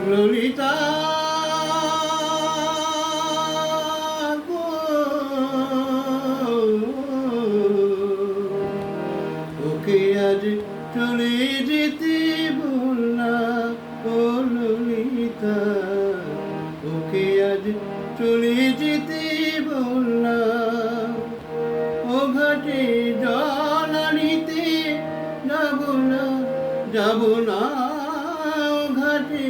ললিতা গো, ওকে আজ চলে যেতে বললা, ও ললিতা, ওকে আজ চলে যেতে বললা। ও ঘাটে জল আনিতে যাব না, যাব না, ও ঘাটে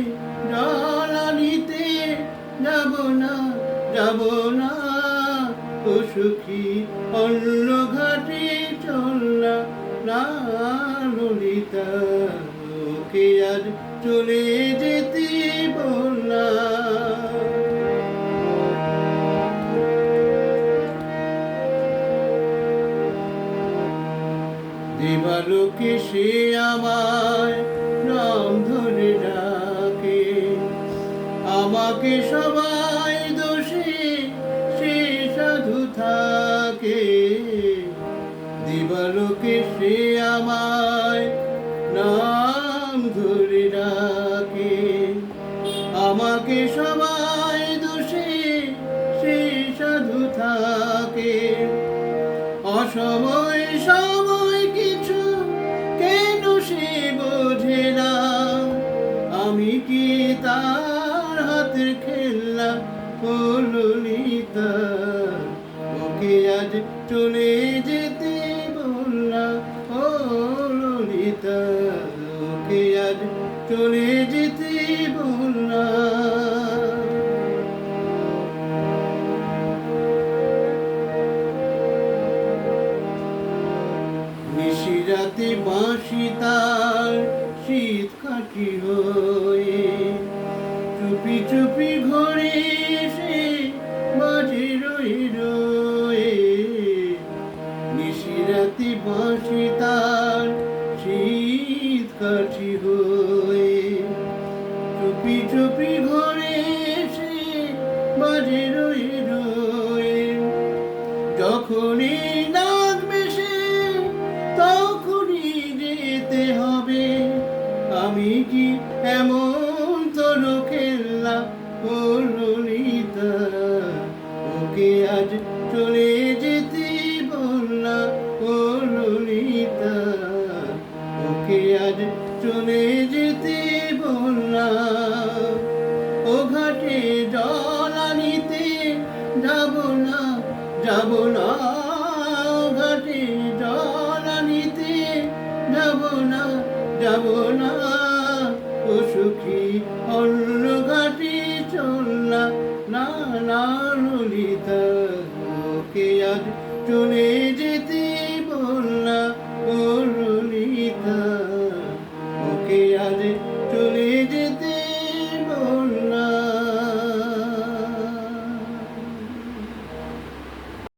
জল আনিতে যাব না, যাব না, ও সখী অন্য ঘাটে চললা না ললিতা, ওকে আজ চলে যেতে বললা। দেবালোকে সে আমায় নাম ধরে ডাকে, আমাকে সবাই দোষে সে সাধু থাকে। দেবালোকে সে আমায় নাম ধরে ডাকে, আমাকে সবাই দোষে সে সাধু থাকে। অসময় সময় কিছু কেন সে বোঝে না, আমি কি তার হাতের খেলনা, ও ললিতা, ওকে আজ চলে যেতে বললা, ও ললিতা, ওকে আজ চলে যেতে বললা। নিশিরাতে বাঁশি তার শীত কাঠি হয়ে, চুপি চুপি ঘরে এসে বাজে রয়ে রয়ে। নিশিরাতে বাঁশি তার শীত কাঠি হয়ে, চুপি চুপি ঘরে এসে বাজে রয়ে রয়ে। যখনই নাচবে সে তখনই যেতে হবে, আমি কি এমন তোর খেলনা, ও ললিতা, ওকে আজ চলে যেতে বললা, ও ললিতা, ওকে আজ চলে যেতে বললা। ও ঘাটে জল আনিতে যাব না, যাব না, ও ঘাটে জল আনিতে যাব না, যাব না, ও সখী অন্য ঘাটে চললা না না ললিতা, ওকে আজ চলে যেতে